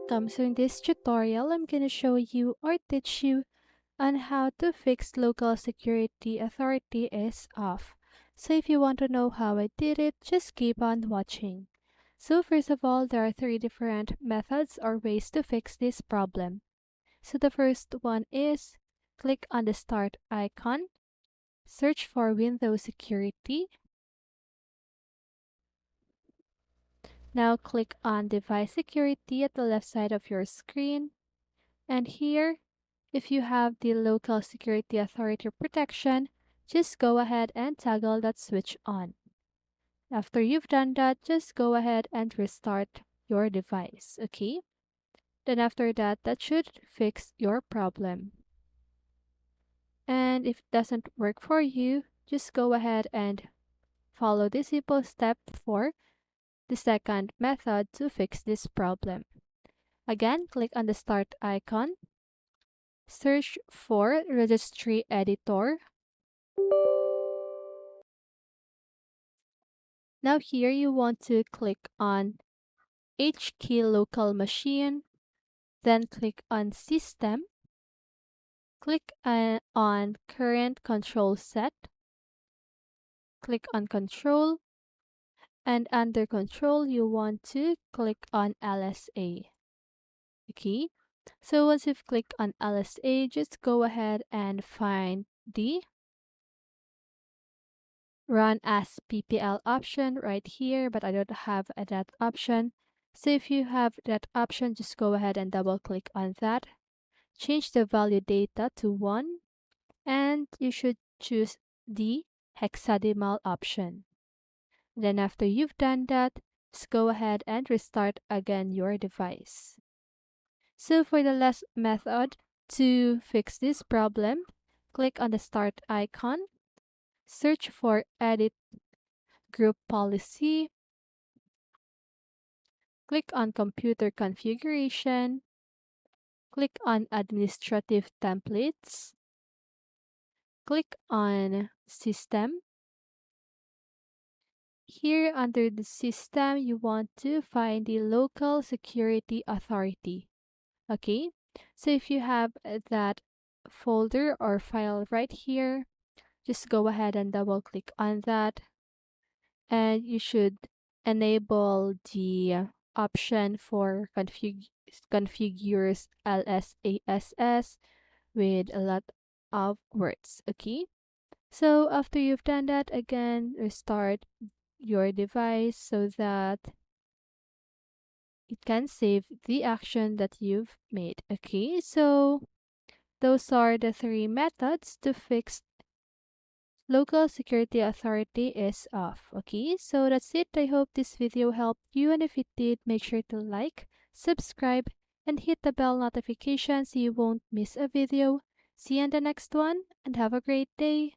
welcome. So in this tutorial, I'm going to show you or teach you on how to fix local security authority is off. So if you want to know how I did it, just keep on watching. So first of all, there are three different methods or ways to fix this problem. So the first one is click on the start icon, search for Windows Security. Now click on Device Security at the left side of your screen. And here, if you have the local security authority protection, just go ahead and toggle that switch on. After you've done that, just go ahead and restart your device, okay? Then after that, that should fix your problem. And if it doesn't work for you, just go ahead and follow the simple step for the second method to fix this problem. Again, click on the start icon, search for registry editor. Now here you want to click on HKey local machine, then click on system, click on current control set, click on control, and under control you want to click on LSA. Okay, so once you've clicked on LSA, just go ahead and find the run as PPL option right here, but I don't have that option. So if you have that option, just go ahead and double click on that. Change the value data to 1, and you should choose the hexadecimal option. Then after you've done that, just go ahead and restart again your device. So for the last method to fix this problem, click on the start icon, search for edit group policy, click on computer configuration, click on administrative templates, click on system. Here under the system, you want to find the local security authority. Okay, so if you have that folder or file right here, just go ahead and double click on that, and you should enable the option for configures LSASS with a lot of words. Okay, so after you've done that, again restart your device so that it can save the action that you've made. Okay, so those are the three methods to fix local security authority is off. Okay, so that's it. I hope this video helped you, and if it did, make sure to like, subscribe, and hit the bell notification so you won't miss a video. See you in the next one, and have a great day.